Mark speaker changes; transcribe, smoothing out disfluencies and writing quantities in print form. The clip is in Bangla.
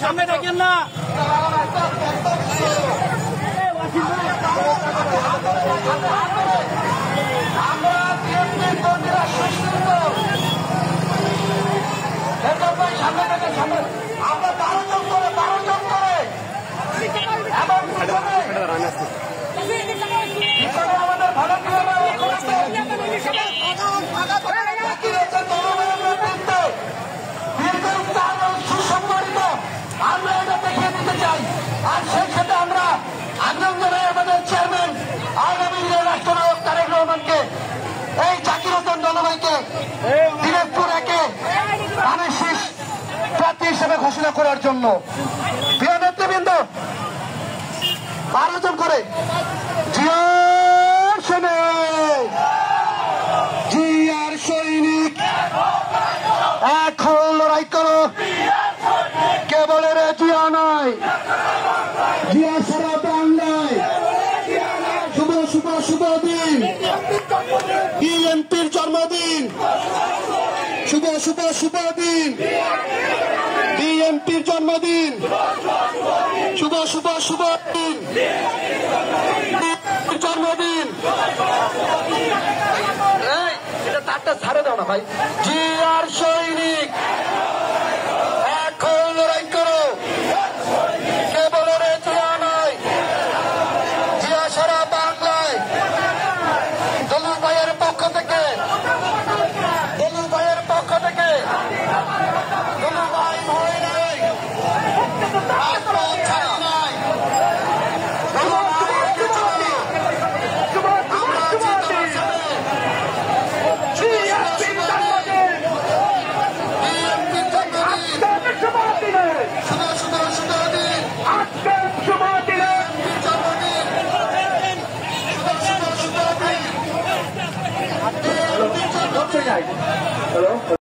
Speaker 1: সামনে থাকেন না।
Speaker 2: আমরা 12 জন করে আমাদের সুসংগঠিত আমরা এটা দেখিয়ে দিতে চাই। আর সেই সাথে আমরা আগ্রহ জানাই আমাদের চেয়ারম্যান আগামী দিনের রাষ্ট্রনায়ক তারেক রহমানকে, এই জাকির হোসেন দলভাইকে দিনাজপুর একে ধানের শীষ প্রার্থী হিসেবে ঘোষণা করার জন্য। প্রিয় নেতৃবৃন্দ, 12 জন করে জিয়ার সৈনিক এখন লড়াই করো, কেবল রে জিয়া নয়, জিয়া সারা বাংলায়। শুভ শুভ শুভ দিন, বিএনপির জন্মদিন। শুভ শুভ শুভ দিন, বিএনপির জন্মদিন। শুভ শুভ শুভ দিন, জন্মদিন। এটা তারটা ছাড়ে দাও না ভাই। জিয়ার সৈনিক এখন লড়াই করো, কেবল রে জিয়া নয়, জিয়া সারা বাংলায়। দলুর ভাইয়ের পক্ষ থেকে, দলুর ভাইয়ের পক্ষ থেকে, দলুর ভাই ভয় নাই, রাজপথ ছাড়া নাই। দলুর ভাই কিছু না, আমরা আছি তোমার সাথে। বিএনপির জন্মদিন, শুভ শুভ শুভ দিন, শুভ দিনে জন্মদিন, শুভ শুভ শুভ দিন।